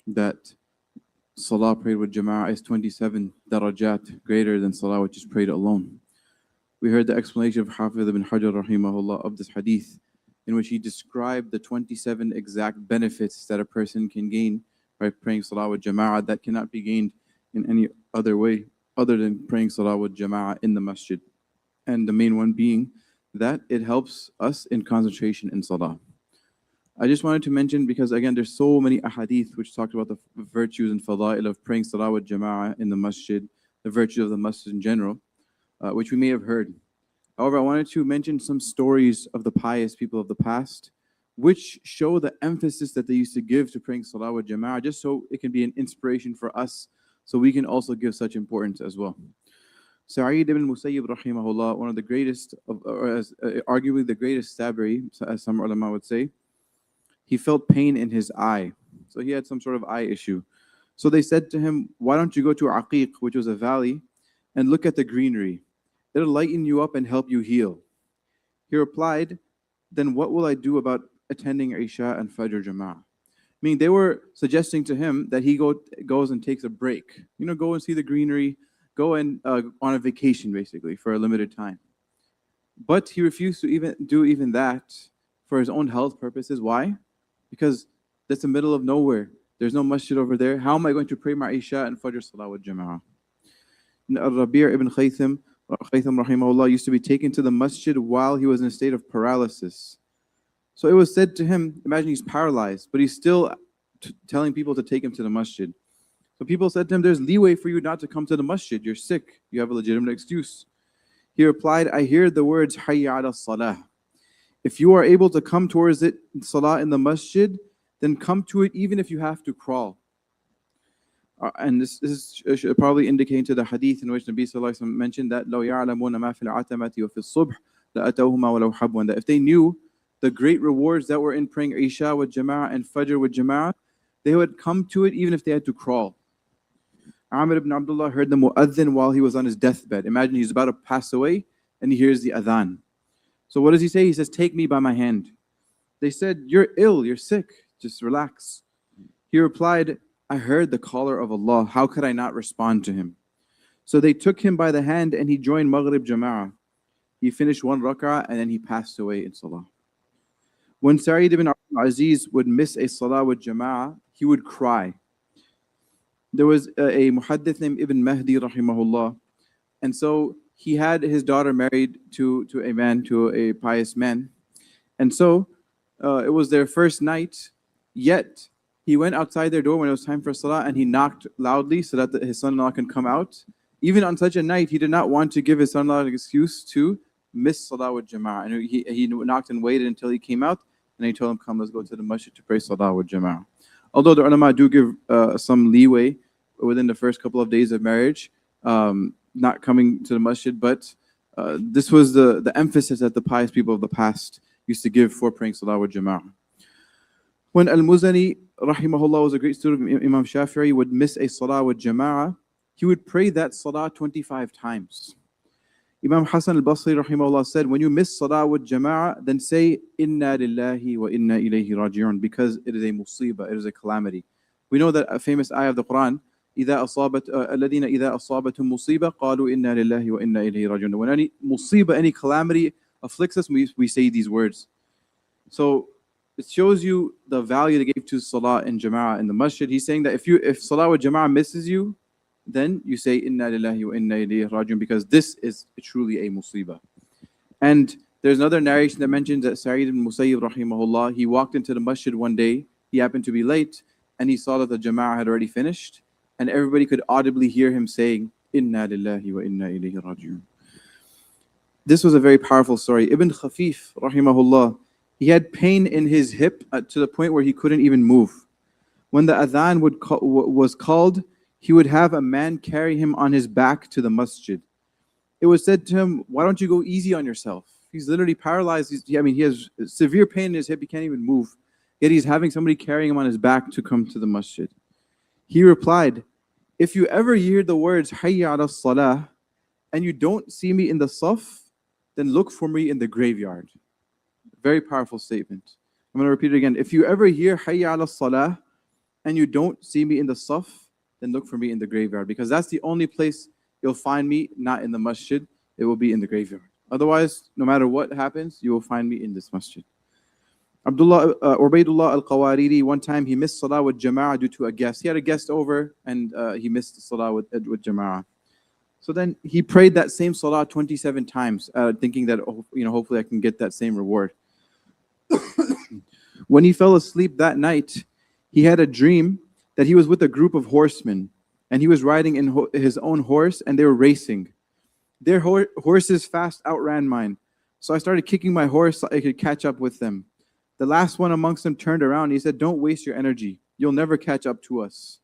that Salah prayed with Jama'ah is 27 darajat greater than Salah which is prayed alone. We heard the explanation of Hafiz ibn Hajar rahimahullah of this hadith, in which he described the 27 exact benefits that a person can gain by praying Salah with Jama'ah that cannot be gained in any other way other than praying Salah with Jama'ah in the masjid. And the main one being that it helps us in concentration in Salah. I just wanted to mention, because again, there's so many ahadith which talked about the virtues and fada'il of praying Salah with Jama'ah in the masjid, the virtues of the masjid in general, which we may have heard. However, I wanted to mention some stories of the pious people of the past, which show the emphasis that they used to give to praying Salah with Jama'ah, just so it can be an inspiration for us, so we can also give such importance as well. Sa'id ibn Musayyib rahimahullah, one of the greatest, arguably the greatest tabi'i, as some ulama would say, he felt pain in his eye. So he had some sort of eye issue. So they said to him, why don't you go to Aqiq, which was a valley, and look at the greenery. It'll lighten you up and help you heal. He replied, then what will I do about attending Isha and Fajr Jama'ah? Meaning they were suggesting to him that he goes and takes a break. Go and see the greenery, go and on a vacation basically for a limited time. But he refused to even do that for his own health purposes. Why? Because that's the middle of nowhere. There's no masjid over there. How am I going to pray my Isha and Fajr Salah with Jama'ah? Rabi' ibn Khaytham rahimahullah used to be taken to the masjid while he was in a state of paralysis. So it was said to him, imagine he's paralyzed, but he's still telling people to take him to the masjid. So people said to him, there's leeway for you not to come to the masjid. You're sick. You have a legitimate excuse. He replied, I hear the words, Hayya ala salah. If you are able to come towards it, Salah in the masjid, then come to it even if you have to crawl. And this is probably indicating to the hadith in which Nabi Sallallahu Alaihi Wasallam mentioned that لَوْ يَعْلَمُونَ مَا فِي الْعَتَمَةِ وَفِي الصُّبْحِ لَأَتَوْهُمَا وَلَوْ حَبْوًا. That if they knew the great rewards that were in praying Isha with Jama'ah and Fajr with Jama'ah, they would come to it even if they had to crawl. Amir ibn Abdullah heard the mu'adhin while he was on his deathbed. Imagine he's about to pass away and he hears the adhan. So what does he say? He says, take me by my hand. They said, you're ill, you're sick, just relax. He replied, I heard the caller of Allah. How could I not respond to him? So they took him by the hand and he joined Maghrib Jama'ah. He finished one rak'ah and then he passed away in Salah. When Sa'id ibn Abdul Aziz would miss a Salah with Jama'ah, he would cry. There was a muhaddith named Ibn Mahdi rahimahullah. And so he had his daughter married to a pious man. And so it was their first night, yet he went outside their door when it was time for Salah and he knocked loudly so that his son-in-law can come out. Even on such a night, he did not want to give his son-in-law an excuse to miss Salah with Jama'ah. And he knocked and waited until he came out, and he told him, come, let's go to the masjid to pray Salah with Jama'ah. Although the ulama do give some leeway within the first couple of days of marriage, not coming to the masjid, but this was the emphasis that the pious people of the past used to give for praying Salah with Jama'ah. When Al-Muzani, rahimahullah, was a great student of Imam Shafi'i, would miss a Salah with Jama'ah, he would pray that Salah 25 times. Imam Hassan al-Basri, rahimahullah, said, when you miss Salah with Jama'ah, then say, Inna lillahi wa inna ilayhi raji'un, because it is a musibah, it is a calamity. We know that a famous ayah of the Quran, إِذَا أَصَابَتْ الَّذِينَ إِذَا أَصَابَتْهُمْ مُصِيبَةٌ قَالُوا إِنَّا لِلَّهِ وَإِنَّا إِلَيْهِ رَاجِعُونَ. When any musibah, any calamity afflicts us, we say these words. So it shows you the value they gave to Salah in Jama'ah in the masjid. He's saying that if Salah with Jama'ah misses you, then you say Inna lillahi wa inna ilayhi raji'un, because this is truly a musibah. And there's another narration that mentions that Sa'id ibn Musayyib rahimahullah, he walked into the masjid one day, he happened to be late, and he saw that the Jama'ah had already finished, and everybody could audibly hear him saying Inna lillahi wa inna ilayhi raji'un. This was a very powerful story. Ibn Khafif rahimahullah, he had pain in his hip to the point where he couldn't even move. When the adhan was called, he would have a man carry him on his back to the masjid. It was said to him, why don't you go easy on yourself? He's literally paralyzed. He has severe pain in his hip. He can't even move. Yet he's having somebody carrying him on his back to come to the masjid. He replied, if you ever hear the words, Hayya ala salah, and you don't see me in the saf, then look for me in the graveyard. Very powerful statement. I'm going to repeat it again. If you ever hear Hayya ala salah, and you don't see me in the saf, then look for me in the graveyard, because that's the only place you'll find me, not in the masjid. It will be in the graveyard. Otherwise, no matter what happens, you will find me in this masjid. Ubaidullah al-Qawariri, one time he missed salah with jama'ah due to a guest. He had a guest over and he missed salah with jama'ah. So then he prayed that same salah 27 times, thinking that, hopefully I can get that same reward. When he fell asleep that night, he had a dream that he was with a group of horsemen and he was riding in his own horse and they were racing. Their horses fast outran mine. So I started kicking my horse so I could catch up with them. The last one amongst them turned around and he said, "Don't waste your energy. You'll never catch up to us."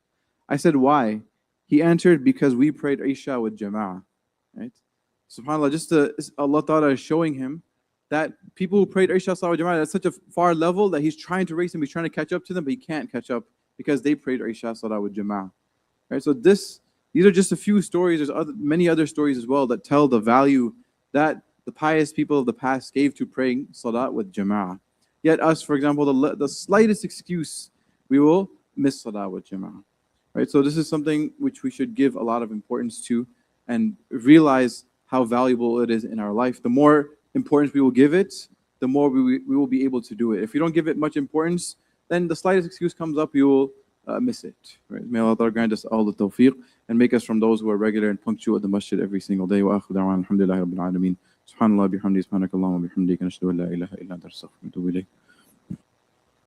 I said, "Why?" He answered, "Because we prayed Isha with Jama'ah." Right? SubhanAllah, Allah Ta'ala is showing him that people who prayed Isha Salah with Jama'ah, that's such a far level that he's trying to race them, he's trying to catch up to them, but he can't catch up because they prayed Isha Salah with Jama'ah. Right? So these are just a few stories. There's many other stories as well that tell the value that the pious people of the past gave to praying Salah with Jama'ah. Yet us, for example, the slightest excuse, we will miss Salah with Jama'ah. Right? So this is something which we should give a lot of importance to and realize how valuable it is in our life. The more importance we will give it, the more we will be able to do it. If you don't give it much importance, then the slightest excuse comes up, you will miss it. Right? May Allah grant us all the tawfiq and make us from those who are regular and punctual at the masjid every single day. Wa akhiru da'wana alhamdulillahi rabbil alameen. Subhanallah bihamdi, subhanakallahumma bihamdika, nashhadu an la ilaha illa anta, astaghfiruka wa atubu ilayk.